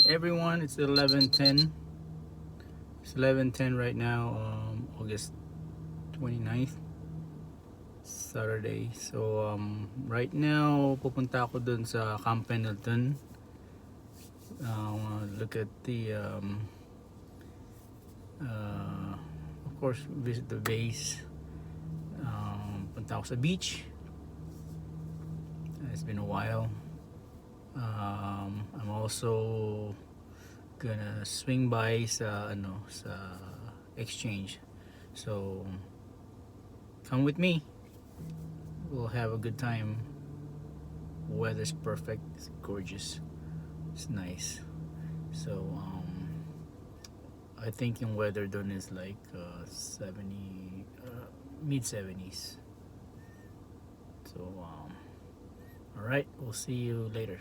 everyone, it's 11:10. It's 11:10 right now, August 29th, Saturday. So right now pupunta ako dun sa Camp Pendleton. Look at the of course visit the base. Punta ako sa beach. It's been a while. I'm also gonna swing by sa exchange. So come with me. We'll have a good time. Weather's perfect. It's gorgeous. It's nice. So I think yung weather done is like 70 mid 70s. So all right, we'll see you later.